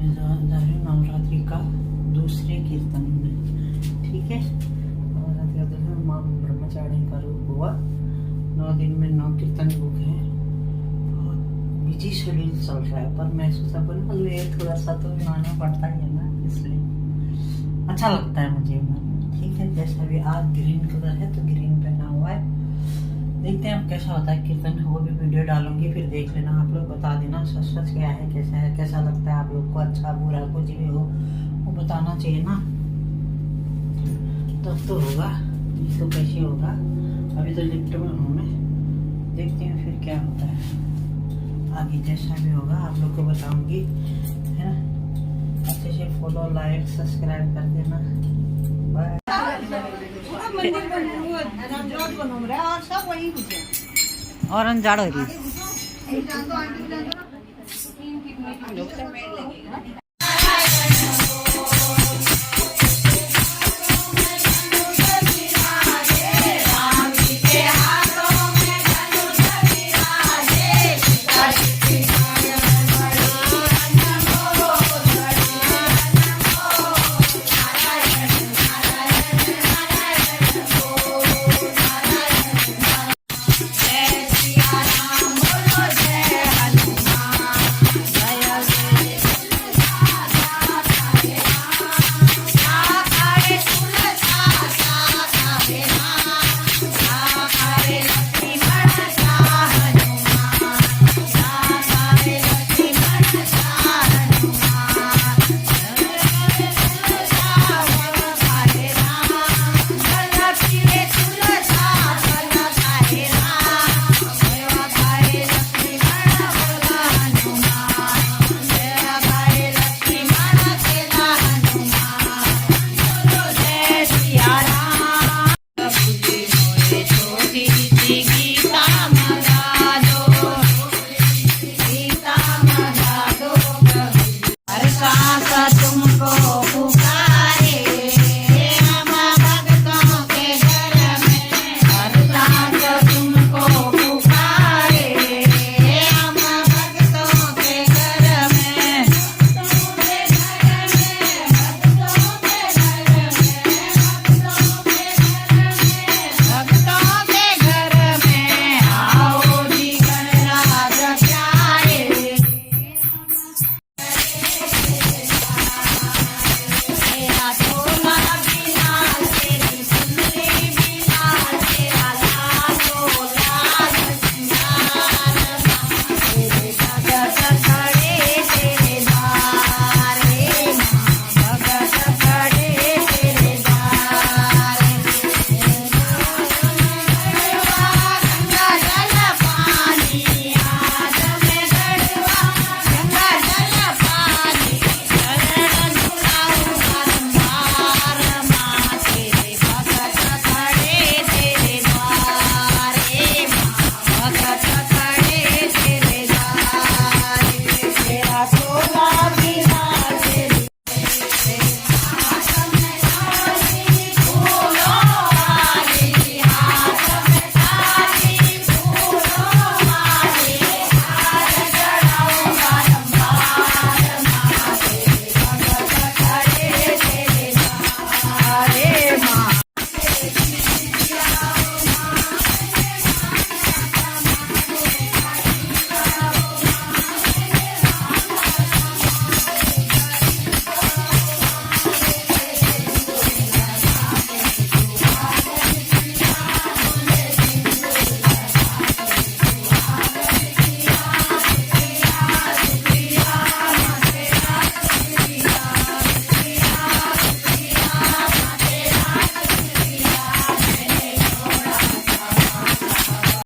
मैं जा रही हूँ नवरात्रि का दूसरे कीर्तन में, ठीक है। नवरात्रि का दूसरा माँ ब्रह्मचारी का रूप हुआ। 9 दिन में 9 कीर्तन बुक है। बहुत बिजी शेड्यूल चल रहा है, पर मैं सोचा बना ले थोड़ा सा तो मानना पड़ता ही है ना, इसलिए अच्छा लगता है मुझे। ठीक है, जैसा भी आज ग्रीन कलर है तो ग्रीन पहना हुआ है। देखते हैं अब कैसा होता है कीर्तन। वो भी वीडियो डालूंगी, फिर देख लेना आप लोग, बता देना सच क्या है, कैसा लगता है आप लोग को, अच्छा बुरा कुछ भी हो वो बताना चाहिए ना, तब तो होगा। तो कैसे होगा, अभी तो लिफ्ट में हूँ मैं। देखते हैं फिर क्या होता है आगे, जैसा भी होगा आप लोग को बताऊंगी, है ना। अच्छे से फॉलो लाइक सब्सक्राइब कर देना। बाय। और अनजाड़ हो रही है।